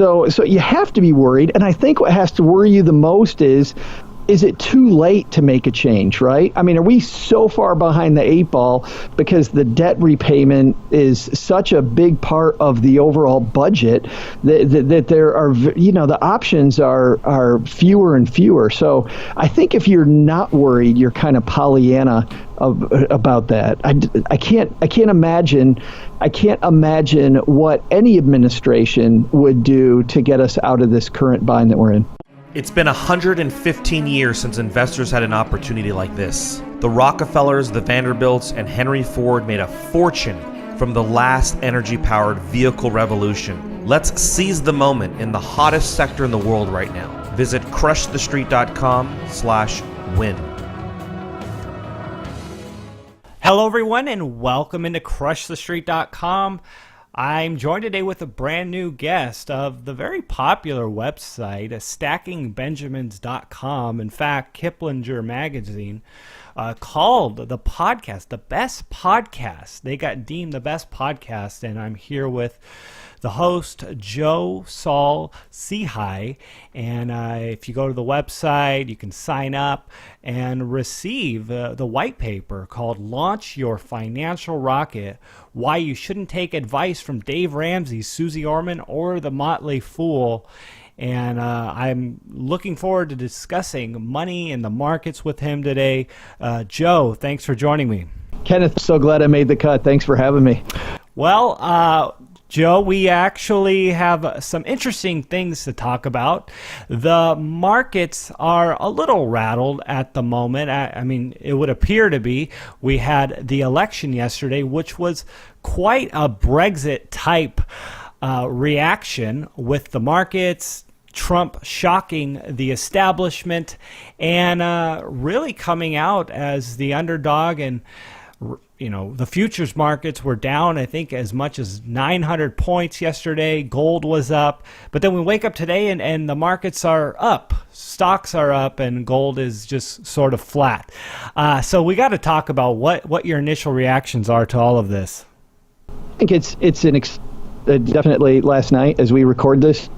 So you have to be worried. And I think what has to worry you the most is it too late to make a change, right? I mean, are we so far behind the eight ball because the debt repayment is such a big part of the overall budget that there are, the options are fewer and fewer. So I think if you're not worried, you're kind of Pollyanna about that. I can't imagine what any administration would do to get us out of this current bind that we're in. It's been 115 years since investors had an opportunity like this. The Rockefellers, the Vanderbilts, and Henry Ford made a fortune from the last energy-powered vehicle revolution. Let's seize the moment in the hottest sector in the world right now. Visit crushthestreet.com/win. Hello, everyone, and welcome into crushthestreet.com. I'm joined today with a brand new guest of the very popular website, stackingbenjamins.com. In fact, Kiplinger magazine called the podcast the best podcast. They got deemed the best podcast, and I'm here with the host, Saul, Sehy. And if you go to the website, you can sign up and receive the white paper called Launch Your Financial Rocket, Why You Shouldn't Take Advice from Dave Ramsey, Susie Orman, or the Motley Fool. And I'm looking forward to discussing money and the markets with him today. Joe, thanks for joining me. Kenneth, so glad I made the cut. Thanks for having me. Well, Joe, we actually have some interesting things to talk about. The markets are a little rattled at the moment. I mean, it would appear to be. We had the election yesterday, which was quite a Brexit-type reaction with the markets, Trump shocking the establishment, and really coming out as the underdog. And the futures markets were down, I think, as much as 900 points yesterday. Gold was up. But then we wake up today and the markets are up. Stocks are up and gold is just sort of flat. So we got to talk about what your initial reactions are to all of this. I think it's definitely last night as we record this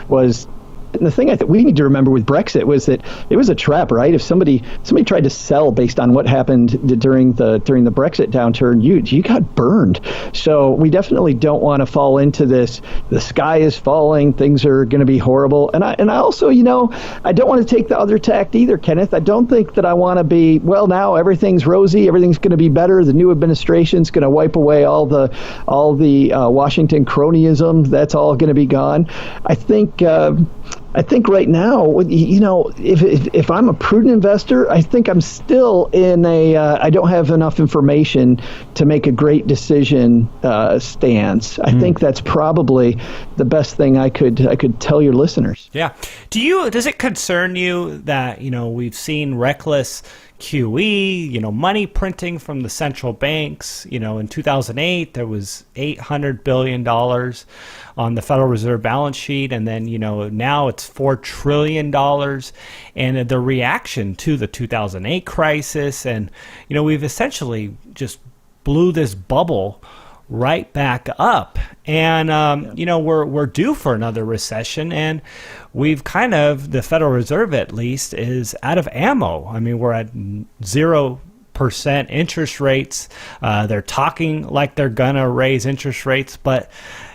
was... And the thing I think we need to remember with Brexit was that it was a trap, right? If somebody tried to sell based on what happened during the Brexit downturn, you got burned. So we definitely don't want to fall into this. The sky is falling. Things are going to be horrible. And I also, I don't want to take the other tact either, Kenneth. I don't think that I want to be, well, now everything's rosy. Everything's going to be better. The new administration's going to wipe away all the Washington cronyism. That's all going to be gone. I think right now, if I'm a prudent investor, I think I'm still in I don't have enough information to make a great decision stance. I think that's probably the best thing I could tell your listeners. Yeah. Does it concern you that, we've seen reckless QE, money printing from the central banks? In 2008, there was $800 billion on the Federal Reserve balance sheet. And then, now it's $4 trillion. And the reaction to the 2008 crisis. And, we've essentially just blew this bubble right back up. And, we're due for another recession. And we've the Federal Reserve at least is out of ammo. I mean, we're at 0% interest rates. They're talking like they're going to raise interest rates. But,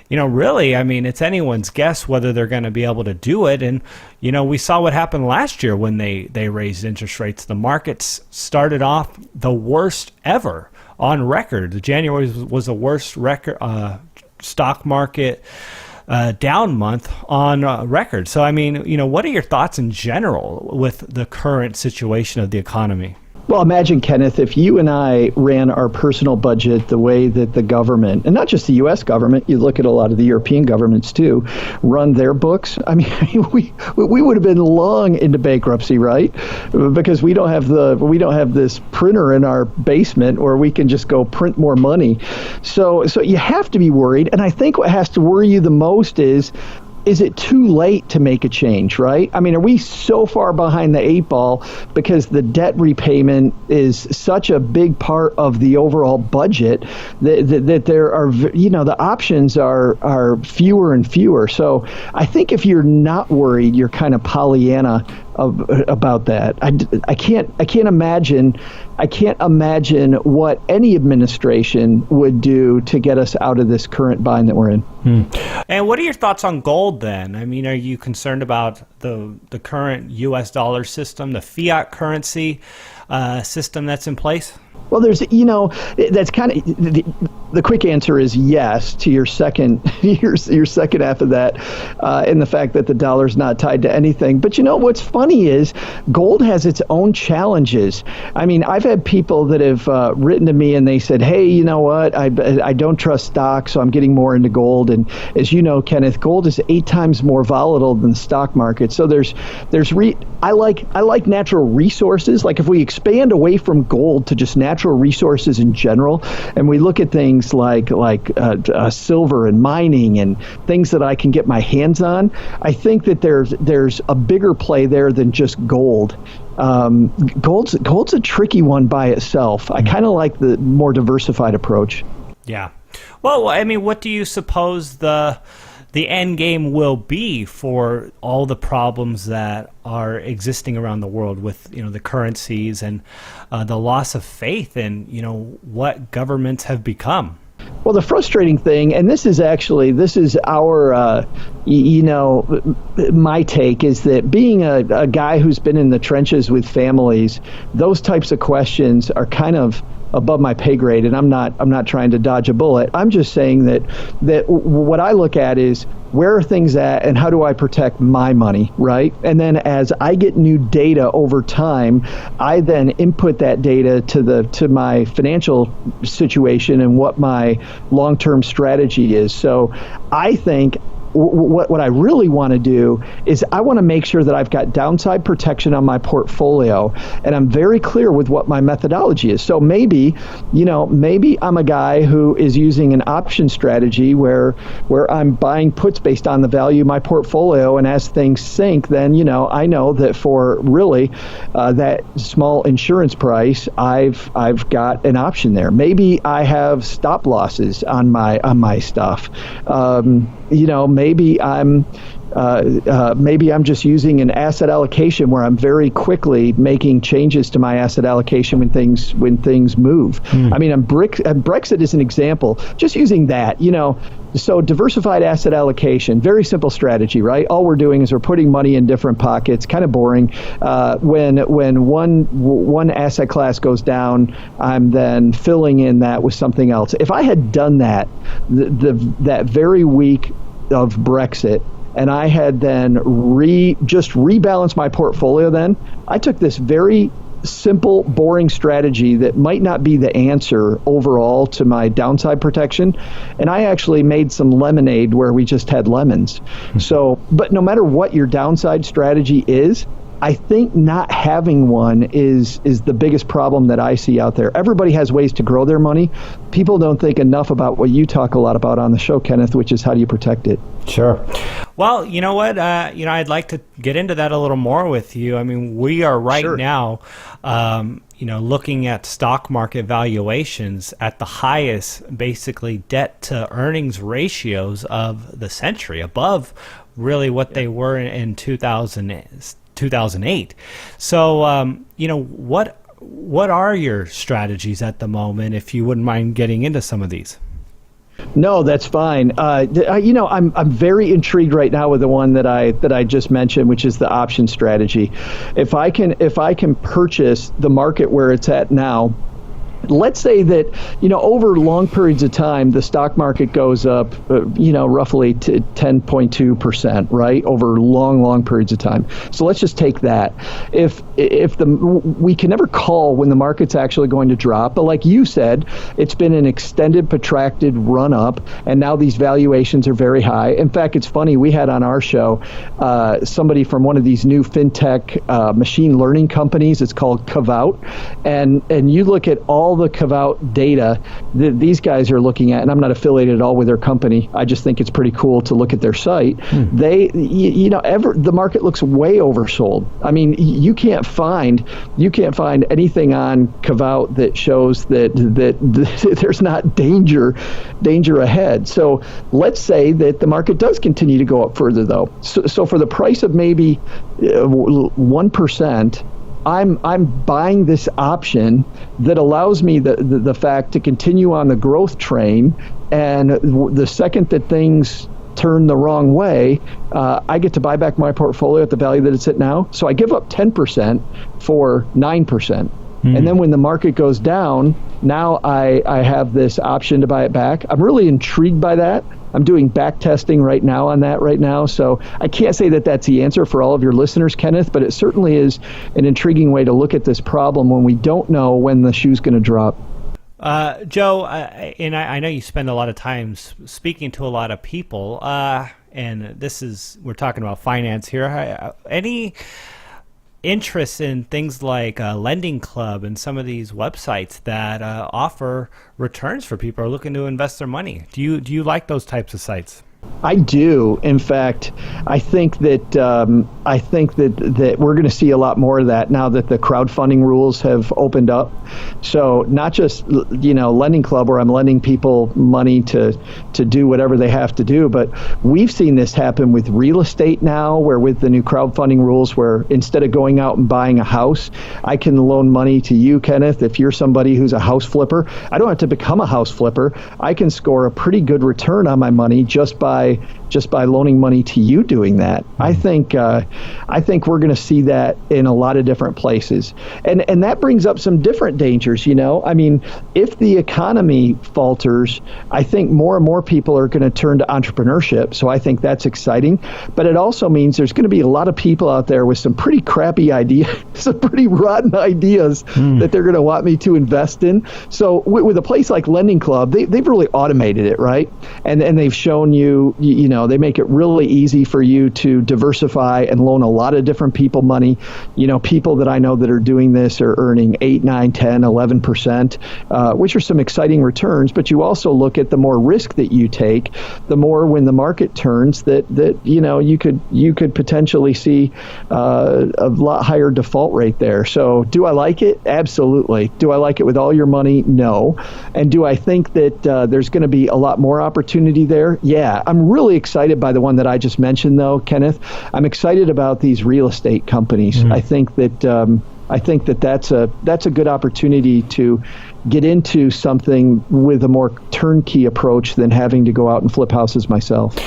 really, I mean, it's anyone's guess whether they're going to be able to do it. And, we saw what happened last year when they raised interest rates. The markets started off the worst ever on record. January was the worst record stock market down month on record. So, I mean, what are your thoughts in general with the current situation of the economy? Well, imagine, Kenneth, if you and I ran our personal budget the way that the government, and not just the U.S. government, you look at a lot of the European governments too, run their books. I mean, we would have been long into bankruptcy, right? Because we don't have this printer in our basement where we can just go print more money. So you have to be worried. And I think what has to worry you the most is is it too late to make a change, right? I mean, are we so far behind the 8 ball because the debt repayment is such a big part of the overall budget that there are, the options are fewer and fewer. So I think if you're not worried, you're kind of Pollyanna about that. I can't imagine what any administration would do to get us out of this current bind that we're in. And what are your thoughts on gold then? I mean, are you concerned about the current U.S. dollar system, the fiat currency system that's in place? Well, that's kind of the quick answer is yes to your second your second half of that, and the fact that the dollar's not tied to anything. But what's funny is gold has its own challenges. I mean, I've had people that have written to me and they said, "Hey, you know what? I don't trust stocks, so I'm getting more into gold." And as you know, Kenneth, gold is 8 times more volatile than the stock market. So I like natural resources. Like if we expand away from gold to just natural resources in general, and we look at things like silver and mining and things that I can get my hands on, I think that there's a bigger play there than just gold. Gold's a tricky one by itself. I kind of like the more diversified approach. Yeah. Well, I mean, what do you suppose the end game will be for all the problems that are existing around the world with the currencies and the loss of faith in what governments have become? Well, the frustrating thing, and this is our my take, is that being a guy who's been in the trenches with families, those types of questions are kind of above my pay grade, and I'm not trying to dodge a bullet. I'm just saying that what I look at is where are things at and how do I protect my money, right? And then as I get new data over time, I then input that data to my financial situation and what my long-term strategy is. So I think what I really want to do is I want to make sure that I've got downside protection on my portfolio, and I'm very clear with what my methodology is. So maybe I'm a guy who is using an option strategy where I'm buying puts based on the value of my portfolio, and as things sink, then I know that for really that small insurance price, I've got an option there. Maybe I have stop losses on my stuff. Maybe I'm just using an asset allocation where I'm very quickly making changes to my asset allocation when things move. I mean, Brexit is an example. Just using that, so diversified asset allocation, very simple strategy, right? All we're doing is we're putting money in different pockets. Kind of boring. When one asset class goes down, I'm then filling in that with something else. If I had done that, that very week of Brexit, and I had then just rebalanced my portfolio, then I took this very simple, boring strategy that might not be the answer overall to my downside protection, and I actually made some lemonade where we just had lemons. So, but no matter what your downside strategy is, I think not having one is the biggest problem that I see out there. Everybody has ways to grow their money. People don't think enough about what you talk a lot about on the show, Kenneth, which is how do you protect it? Sure. Well, you know what? I'd like to get into that a little more with you. I mean, we are right now, looking at stock market valuations at the highest, basically, debt to earnings ratios of the century, above really what they were in 2008. So, what are your strategies at the moment, if you wouldn't mind getting into some of these? No, that's fine. I'm very intrigued right now with the one that I just mentioned, which is the option strategy. If I can purchase the market where it's at now, let's say that, over long periods of time, the stock market goes up, roughly to 10.2%, right? Over long periods of time. So let's just take that. We can never call when the market's actually going to drop, but like you said, it's been an extended, protracted run up, and now these valuations are very high. In fact, it's funny, we had on our show somebody from one of these new fintech machine learning companies. It's called Kavout, and you look at all all the Kavout data that these guys are looking at, and I'm not affiliated at all with their company. I just think it's pretty cool to look at their site. The market looks way oversold. I mean, you can't find anything on Kavout that shows that there's not danger ahead. So let's say that the market does continue to go up further, though. So for the price of maybe 1%, I'm buying this option that allows me the fact to continue on the growth train, and the second that things turn the wrong way, I get to buy back my portfolio at the value that it's at now. So I give up 10% for 9%. And then when the market goes down, now I have this option to buy it back. I'm really intrigued by that. I'm doing back testing right now on that right now. So I can't say that that's the answer for all of your listeners, Kenneth, but it certainly is an intriguing way to look at this problem when we don't know when the shoe's going to drop. Joe, and I know you spend a lot of time speaking to a lot of people, and we're talking about finance here. Any interest in things like Lending Club and some of these websites that offer returns for people who are looking to invest their money? Do you like those types of sites? I do. In fact, I think that we're going to see a lot more of that now that the crowdfunding rules have opened up. So not just Lending Club where I'm lending people money to do whatever they have to do, but we've seen this happen with real estate now, where with the new crowdfunding rules, where instead of going out and buying a house, I can loan money to you, Kenneth. If you're somebody who's a house flipper, I don't have to become a house flipper. I can score a pretty good return on my money just by loaning money to you doing that. I think we're going to see that in a lot of different places, and that brings up some different dangers. I mean, if the economy falters, I think more and more people are going to turn to entrepreneurship. So I think that's exciting, but it also means there's going to be a lot of people out there with some pretty crappy ideas, some pretty rotten ideas that they're going to want me to invest in. So with a place like Lending Club, they've really automated it, right? And they've shown you they make it really easy for you to diversify and loan a lot of different people money. People that I know that are doing this are earning 8, 9, 10, 11%, which are some exciting returns. But you also look at the more risk that you take, the more when the market turns that you could potentially see a lot higher default rate there. So do I like it? Absolutely. Do I like it with all your money? No. And do I think that there's going to be a lot more opportunity there? Yeah. I'm really excited by the one that I just mentioned, though, Kenneth. I'm excited about these real estate companies. I think that that's a good opportunity to get into something with a more turnkey approach than having to go out and flip houses myself.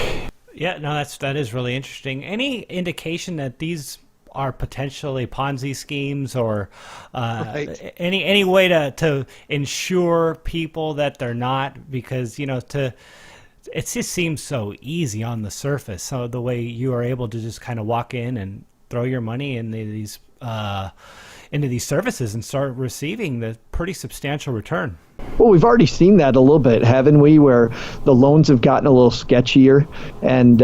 Yeah, no, that is really interesting. Any indication that these are potentially Ponzi schemes, or Right. any way to ensure people that they're not? Because it just seems so easy on the surface. So the way you are able to just kind of walk in and throw your money into these services and start receiving the pretty substantial return. Well, we've already seen that a little bit, haven't we? Where the loans have gotten a little sketchier, and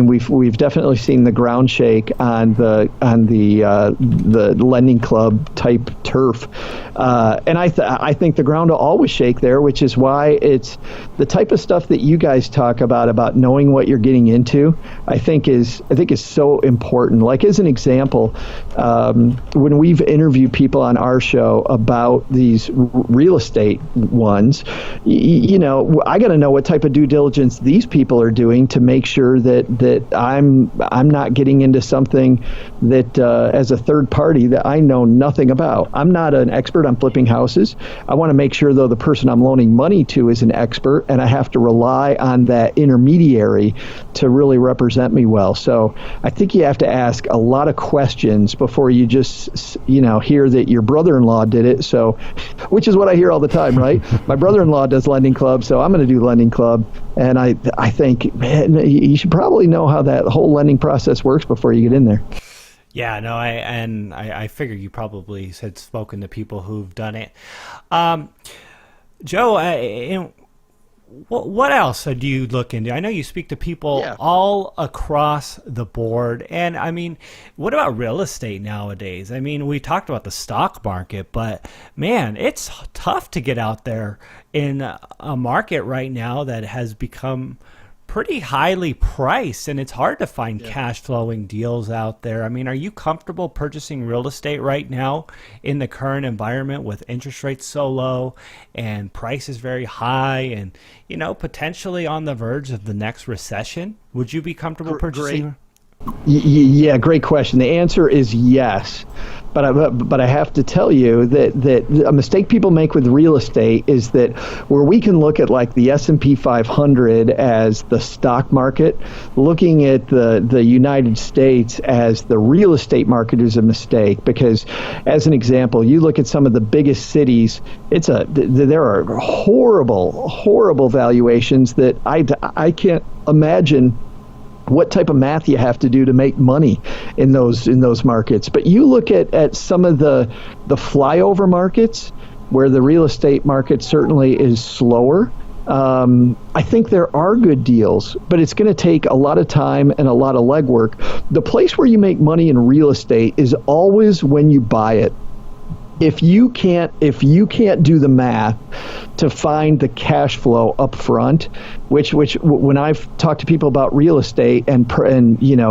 we've definitely seen the ground shake on the Lending Club type turf, and I think the ground will always shake there, which is why it's the type of stuff that you guys talk about knowing what you're getting into. I think is so important. Like as an example, when we've interviewed people on our show about these real estate ones, I got to know what type of due diligence these people are doing to make sure that I'm not getting into something that as a third party that I know nothing about. I'm not an expert on flipping houses. I want to make sure, though, the person I'm loaning money to is an expert, and I have to rely on that intermediary to really represent me well. So I think you have to ask a lot of questions before you just hear that your brother-in-law did it. So, which is what I hear all the time, right? My brother-in-law does Lending Club, so I'm going to do Lending Club. And I think, man, you should probably know how that whole lending process works before you get in there. Yeah, no, I figure you probably had spoken to people who've done it. Joe, What else do you look into? I know you speak to people all across the board. And I mean, what about real estate nowadays? I mean, we talked about the stock market, but man, it's tough to get out there in a market right now that has become pretty highly priced, and it's hard to find cash flowing deals out there. I mean, are you comfortable purchasing real estate right now in the current environment with interest rates so low and prices very high and, potentially on the verge of the next recession? Would you be comfortable purchasing? Yeah, great question. The answer is yes. But I have to tell you that a mistake people make with real estate is that where we can look at like the S&P 500 as the stock market, looking at the United States as the real estate market is a mistake, because as an example, you look at some of the biggest cities, there are horrible valuations that I can't imagine what type of math you have to do to make money in those markets. But you look at some of the flyover markets where the real estate market certainly is slower. I think there are good deals, but it's going to take a lot of time and a lot of legwork. The place where you make money in real estate is always when you buy it. If you can't do the math to find the cash flow up front, which when I've talked to people about real estate and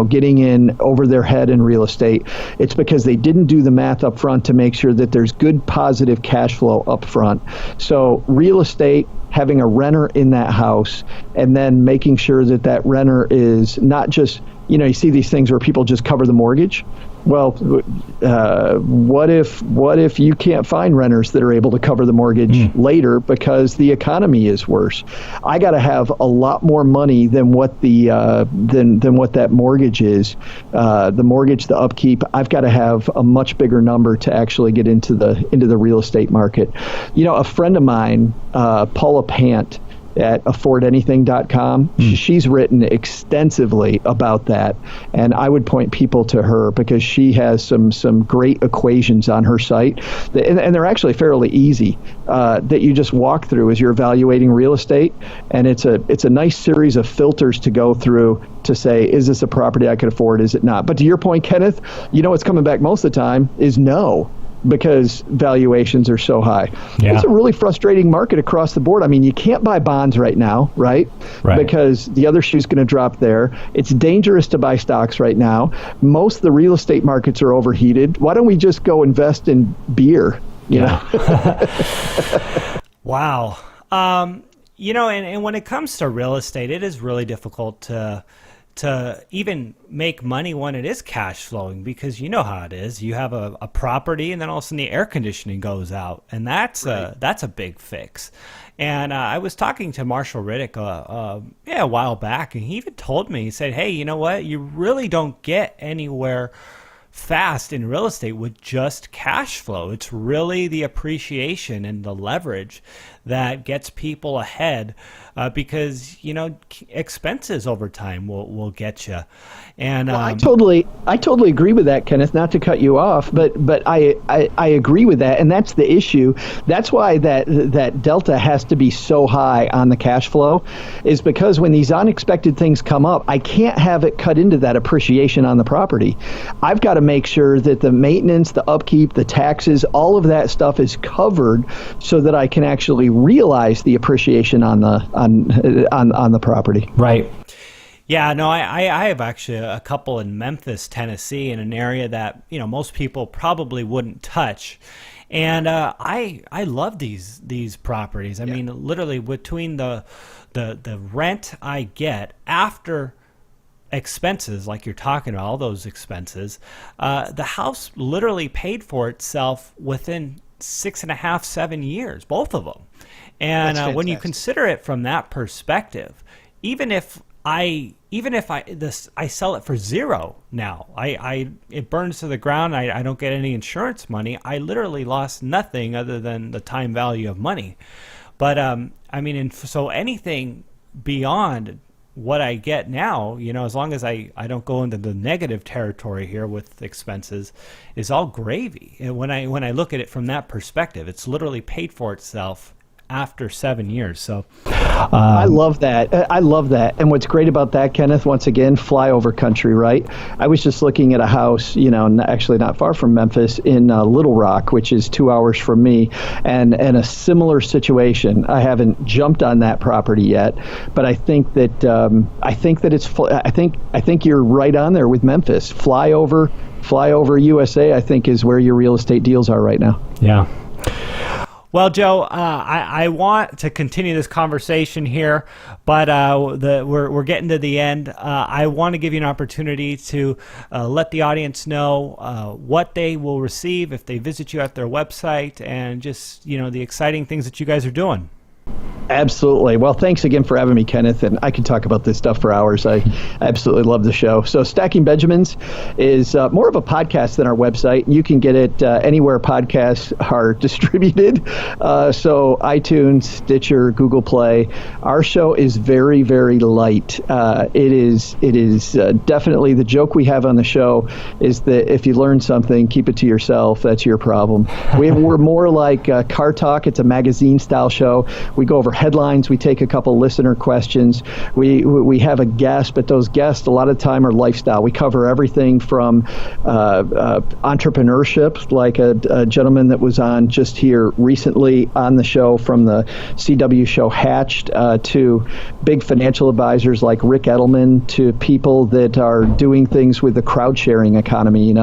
getting in over their head in real estate, it's because they didn't do the math up front to make sure that there's good positive cash flow up front. So real estate, having a renter in that house, and then making sure that renter is not just, you see these things where people just cover the mortgage. Well, what if you can't find renters that are able to cover the mortgage later because the economy is worse? I got to have a lot more money than what than what that mortgage is. The mortgage, the upkeep. I've got to have a much bigger number to actually get into the real estate market. A friend of mine, Paula Pant, at affordanything.com. She's written extensively about that, and I would point people to her because she has some great equations on her site, and they're actually fairly easy that you just walk through as you're evaluating real estate, and it's a nice series of filters to go through to say, is this a property I could afford, is it not? But to your point, Kenneth, what's coming back most of the time is no, because valuations are so high. Yeah. It's a really frustrating market across the board. I mean, you can't buy bonds right now, right? Because the other shoe's going to drop there. It's dangerous to buy stocks right now. Most of the real estate markets are overheated. Why don't we just go invest in beer? Wow. And when it comes to real estate, it is really difficult to even make money when it is cash flowing, because you know how it is. You have a property, and then all of a sudden the air conditioning goes out, and that's a big fix. And I was talking to Marshall Riddick a while back, and he even told me, he said, hey, you know what? You really don't get anywhere fast in real estate with just cash flow. It's really the appreciation and the leverage that gets people ahead, because expenses over time will get you. And I totally agree with that, Kenneth. Not to cut you off, but I agree with that, and that's the issue. That's why that delta has to be so high on the cash flow, is because when these unexpected things come up, I can't have it cut into that appreciation on the property. I've got to make sure that the maintenance, the upkeep, the taxes, all of that stuff is covered, so that I can actually realize the appreciation on the property. Right. Yeah, no, I have actually a couple in Memphis, Tennessee, in an area that most people probably wouldn't touch, and I love these properties. I mean, literally between the rent I get after expenses, like you're talking about, all those expenses, the house literally paid for itself within 6.5, 7 years, both of them. And when you consider it from that perspective, even if I sell it for zero now, it burns to the ground, I don't get any insurance money, I literally lost nothing other than the time value of money. But so anything beyond what I get now, as long as I don't go into the negative territory here with expenses, is all gravy. And when I look at it from that perspective, it's literally paid for itself after 7 years. So I love that. I love that. And what's great about that, Kenneth, once again, flyover country, right? I was just looking at a house, actually not far from Memphis in Little Rock, which is 2 hours from me, and a similar situation. I haven't jumped on that property yet, but I think that I think you're right on there with Memphis. Flyover USA, I think, is where your real estate deals are right now. Yeah. Well, Joe, I want to continue this conversation here, but we're getting to the end. I want to give you an opportunity to let the audience know what they will receive if they visit you at their website, and just the exciting things that you guys are doing. Absolutely. Well, thanks again for having me, Kenneth. And I could talk about this stuff for hours. I absolutely love the show. So Stacking Benjamins is more of a podcast than our website. You can get it anywhere podcasts are distributed. So iTunes, Stitcher, Google Play. Our show is very, very light. It is definitely, the joke we have on the show is that if you learn something, keep it to yourself. That's your problem. We're more like Car Talk. It's a magazine style show. We go over headlines. We take a couple listener questions. We have a guest, but those guests a lot of time are lifestyle. We cover everything from entrepreneurship, like a gentleman that was on just here recently on the show from the CW show Hatched, to big financial advisors like Rick Edelman, to people that are doing things with the crowd sharing economy. A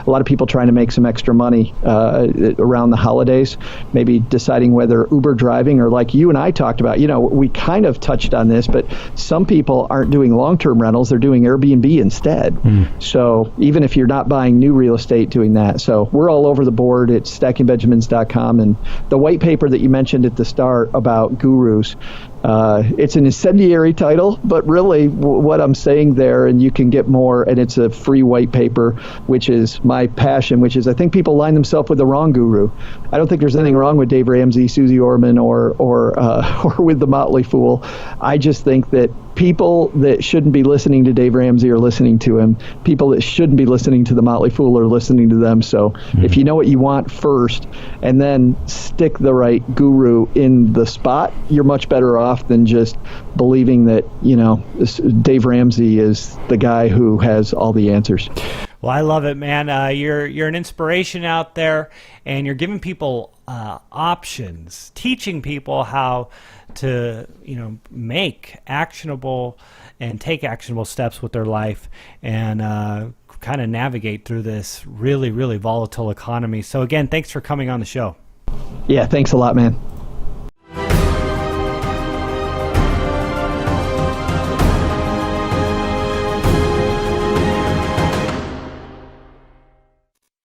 lot of people trying to make some extra money around the holidays, maybe deciding whether Uber driving, or like you and I talked about, we kind of touched on this, but some people aren't doing long-term rentals, they're doing Airbnb instead. So even if you're not buying new real estate, doing that. So we're all over the board at stackingbenjamins.com. And the white paper that you mentioned at the start about gurus, it's an incendiary title, but really what I'm saying there, and you can get more, and it's a free white paper, which is my passion, which is I think people line themselves with the wrong guru. I don't think there's anything wrong with Dave Ramsey, Susie Orman, or with the Motley Fool. I just think that people that shouldn't be listening to Dave Ramsey are listening to him. People that shouldn't be listening to the Motley Fool are listening to them. So if you know what you want first, and then stick the right guru in the spot, you're much better off than just believing that, Dave Ramsey is the guy who has all the answers. Well, I love it, man. You're an inspiration out there, and you're giving people options, teaching people how to make actionable and take actionable steps with their life, and kind of navigate through this really, really volatile economy. So again, thanks for coming on the show. Yeah, thanks a lot, man.